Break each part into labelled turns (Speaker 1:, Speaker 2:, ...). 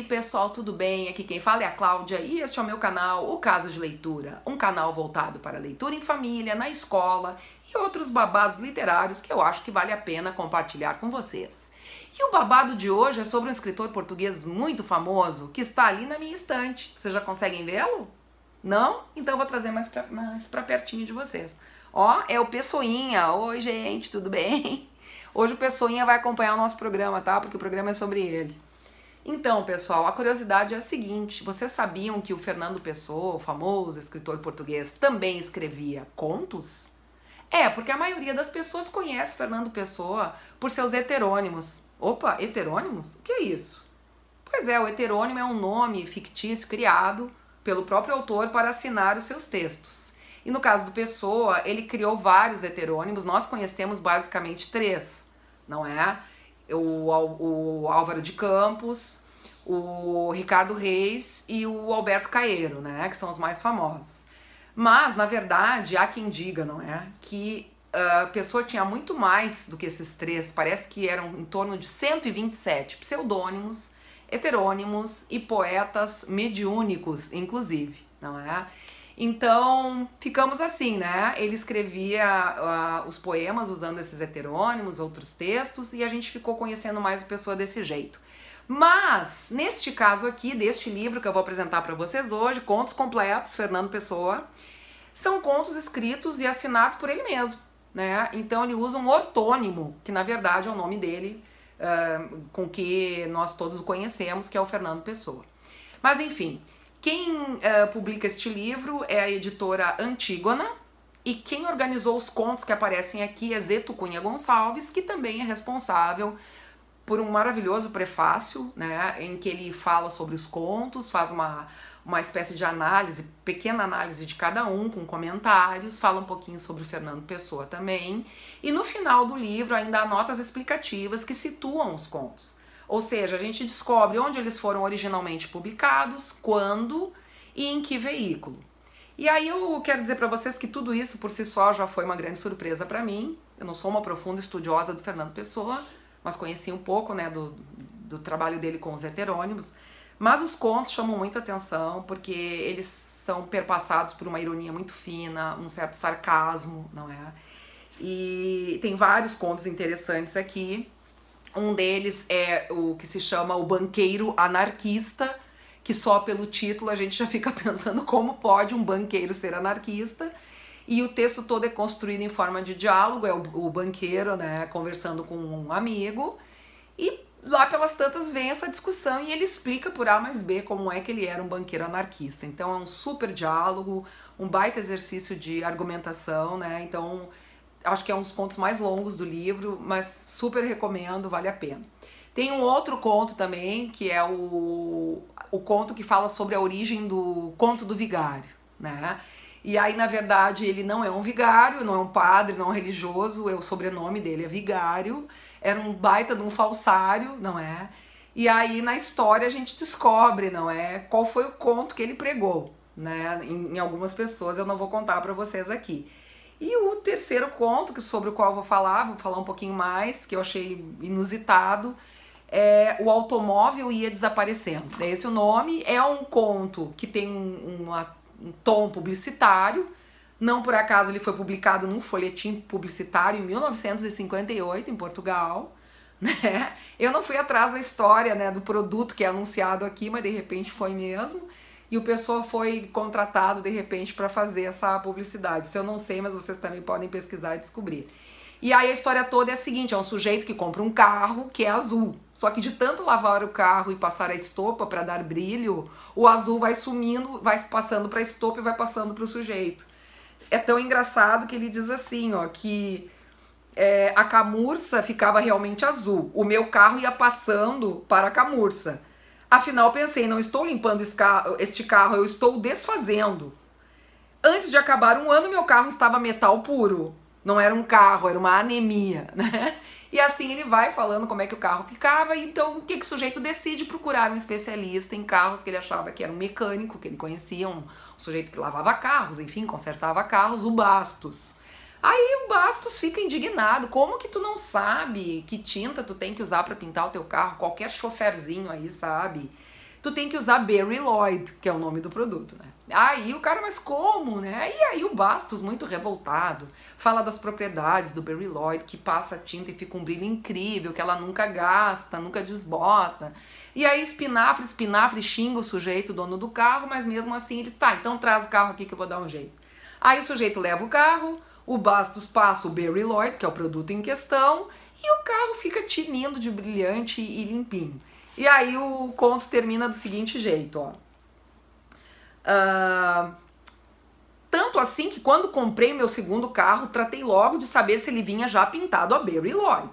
Speaker 1: Oi, pessoal, tudo bem? Aqui quem fala é a Cláudia e este é o meu canal, o Casa de Leitura, um canal voltado para leitura em família, na escola e outros babados literários que eu acho que vale a pena compartilhar com vocês. E o babado de hoje é sobre um escritor português muito famoso que está ali na minha estante. Vocês já conseguem vê-lo? Não? Então eu vou trazer mais pra pertinho de vocês. Ó, é o Pessoinha. Oi, gente, tudo bem? Hoje o Pessoinha vai acompanhar o nosso programa, tá? Porque o programa é sobre ele. Então, pessoal, a curiosidade é a seguinte: vocês sabiam que o Fernando Pessoa, o famoso escritor português, também escrevia contos? É, porque a maioria das pessoas conhece Fernando Pessoa por seus heterônimos. Opa, heterônimos? O que é isso? Pois é, o heterônimo é um nome fictício criado pelo próprio autor para assinar os seus textos. E no caso do Pessoa, ele criou vários heterônimos, nós conhecemos basicamente 3, não é? O Álvaro de Campos, o Ricardo Reis e o Alberto Caeiro, né, que são os mais famosos. Mas, na verdade, há quem diga, não é, que a Pessoa tinha muito mais do que esses 3, parece que eram em torno de 127 pseudônimos, heterônimos e poetas mediúnicos, inclusive, não é? Então, ficamos assim, né? Ele escrevia os poemas usando esses heterônimos, outros textos, e a gente ficou conhecendo mais a Pessoa desse jeito. Mas, neste caso aqui, deste livro que eu vou apresentar para vocês hoje, Contos Completos, Fernando Pessoa, são contos escritos e assinados por ele mesmo, né? Então ele usa um ortônimo, que na verdade é o nome dele, com que nós todos o conhecemos, que é o Fernando Pessoa. Mas enfim, quem publica este livro é a editora Antígona, e quem organizou os contos que aparecem aqui é Zeto Cunha Gonçalves, que também é responsável por um maravilhoso prefácio, né, em que ele fala sobre os contos, faz uma espécie de análise, pequena análise de cada um, com comentários, fala um pouquinho sobre o Fernando Pessoa também, e no final do livro ainda há notas explicativas que situam os contos. Ou seja, a gente descobre onde eles foram originalmente publicados, quando e em que veículo. E aí eu quero dizer para vocês que tudo isso por si só já foi uma grande surpresa para mim. Eu não sou uma profunda estudiosa do Fernando Pessoa, mas conheci um pouco, né, do trabalho dele com os heterônimos. Mas os contos chamam muita atenção porque eles são perpassados por uma ironia muito fina, um certo sarcasmo, não é? E tem vários contos interessantes aqui. Um deles é o que se chama O Banqueiro Anarquista, que só pelo título a gente já fica pensando como pode um banqueiro ser anarquista. E o texto todo é construído em forma de diálogo, é o banqueiro, né, conversando com um amigo, e lá pelas tantas vem essa discussão e ele explica por A mais B como é que ele era um banqueiro anarquista. Então é um super diálogo, um baita exercício de argumentação, né? Então acho que é um dos contos mais longos do livro, mas super recomendo, vale a pena. Tem um outro conto também, que é o conto que fala sobre a origem do conto do vigário, né? E aí, na verdade, ele não é um vigário, não é um padre, não é um religioso, o sobrenome dele é Vigário, era um baita de um falsário, não é? E aí, na história, a gente descobre, não é? Qual foi o conto que ele pregou, né? Em algumas pessoas, eu não vou contar para vocês aqui. E o terceiro conto, sobre o qual eu vou falar um pouquinho mais, que eu achei inusitado, é O Automóvel Ia Desaparecendo. É esse o nome, é um conto que tem um tom publicitário, não por acaso ele foi publicado num folhetim publicitário em 1958, em Portugal, né? Eu não fui atrás da história, né, do produto que é anunciado aqui, mas de repente foi mesmo. E o Pessoa foi contratado, de repente, para fazer essa publicidade. Isso eu não sei, mas vocês também podem pesquisar e descobrir. E aí a história toda é a seguinte, é um sujeito que compra um carro que é azul. Só que de tanto lavar o carro e passar a estopa para dar brilho, o azul vai sumindo, vai passando para a estopa e vai passando para o sujeito. É tão engraçado que ele diz assim, ó, que a camurça ficava realmente azul. O meu carro ia passando para a camurça. Afinal, pensei, não estou limpando este carro, eu estou desfazendo. Antes de acabar um ano, meu carro estava metal puro. Não era um carro, era uma anemia, né? E assim ele vai falando como é que o carro ficava. Então, o que o sujeito decide? Procurar um especialista em carros, que ele achava que era um mecânico, que ele conhecia, um sujeito que lavava carros, enfim, consertava carros, o Bastos. Aí o Bastos fica indignado, como que tu não sabe que tinta tu tem que usar para pintar o teu carro? Qualquer choferzinho aí sabe. tu tem que usar Berry Lloyd, que é o nome do produto, né? Aí o cara, mas como, né? E aí o Bastos, muito revoltado, fala das propriedades do Berry Lloyd, que passa a tinta e fica um brilho incrível, que ela nunca gasta, nunca desbota. E aí Espinafre xinga o sujeito, dono do carro, mas mesmo assim ele, tá, então traz o carro aqui que eu vou dar um jeito. Aí o sujeito leva o carro, o Bastos passa o Berry Lloyd, que é o produto em questão, e o carro fica tinindo de brilhante e limpinho. E aí o conto termina do seguinte jeito, ó. Tanto assim que quando comprei meu segundo carro, tratei logo de saber se ele vinha já pintado a Berry Lloyd.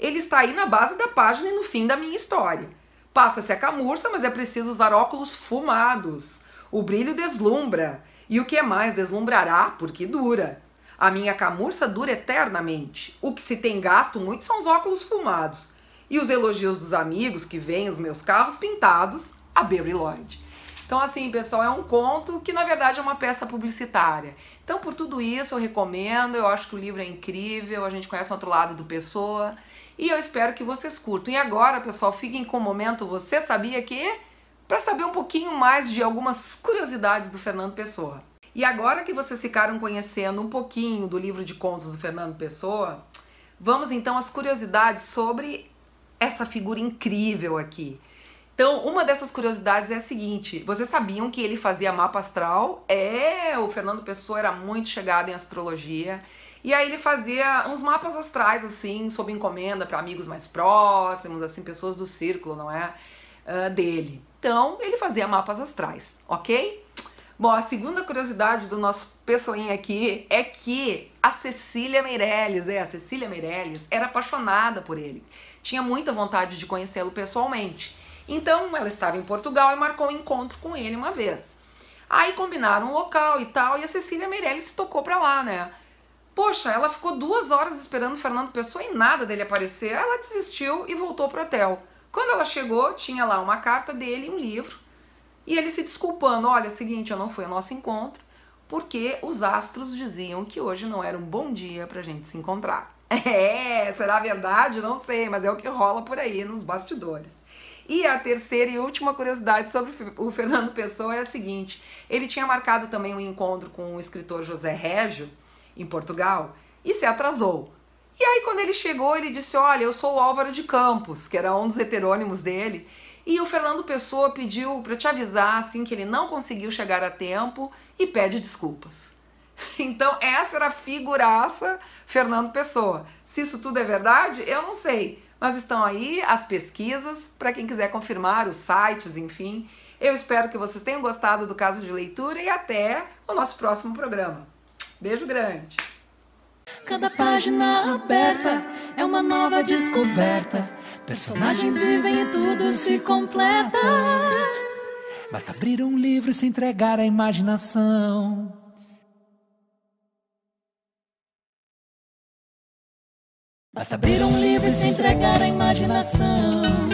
Speaker 1: Ele está aí na base da página e no fim da minha história. Passa-se a camurça, mas é preciso usar óculos fumados. O brilho deslumbra. E o que é mais, deslumbrará, porque dura. A minha camurça dura eternamente. O que se tem gasto muito são os óculos fumados. E os elogios dos amigos que veem os meus carros pintados a Berry Lloyd. Então assim, pessoal, é um conto que na verdade é uma peça publicitária. Então por tudo isso eu recomendo, eu acho que o livro é incrível, a gente conhece o outro lado do Pessoa e eu espero que vocês curtam. E agora, pessoal, fiquem com o momento Você Sabia Que? Para saber um pouquinho mais de algumas curiosidades do Fernando Pessoa. E agora que vocês ficaram conhecendo um pouquinho do livro de contos do Fernando Pessoa, vamos então às curiosidades sobre essa figura incrível aqui. Então, uma dessas curiosidades é a seguinte, vocês sabiam que ele fazia mapa astral? O Fernando Pessoa era muito chegado em astrologia, e aí ele fazia uns mapas astrais, assim, sob encomenda para amigos mais próximos, assim, pessoas do círculo, não é? Dele. Então, ele fazia mapas astrais, ok? Bom, a segunda curiosidade do nosso pessoinha aqui é que a Cecília Meirelles era apaixonada por ele. Tinha muita vontade de conhecê-lo pessoalmente. Então, ela estava em Portugal e marcou um encontro com ele uma vez. Aí combinaram um local e tal, e a Cecília Meirelles se tocou pra lá, né? Poxa, ela ficou 2 horas esperando o Fernando Pessoa e nada dele aparecer. Ela desistiu e voltou pro hotel. Quando ela chegou, tinha lá uma carta dele e um livro. E ele se desculpando, olha, é o seguinte, eu não fui ao nosso encontro, porque os astros diziam que hoje não era um bom dia pra gente se encontrar. Será verdade? Não sei, mas é o que rola por aí nos bastidores. E a terceira e última curiosidade sobre o Fernando Pessoa é a seguinte, ele tinha marcado também um encontro com o escritor José Régio, em Portugal, e se atrasou. E aí quando ele chegou, ele disse, olha, eu sou o Álvaro de Campos, que era um dos heterônimos dele, e o Fernando Pessoa pediu para te avisar assim que ele não conseguiu chegar a tempo e pede desculpas. Então essa era a figuraça Fernando Pessoa. Se isso tudo é verdade, eu não sei. Mas estão aí as pesquisas para quem quiser confirmar, os sites, enfim. Eu espero que vocês tenham gostado do Caso de Leitura e até o nosso próximo programa. Beijo grande!
Speaker 2: Cada página aberta é uma nova descoberta. Personagens vivem e tudo se completa. Basta abrir um livro e se entregar à imaginação. Basta abrir um livro e se entregar à imaginação.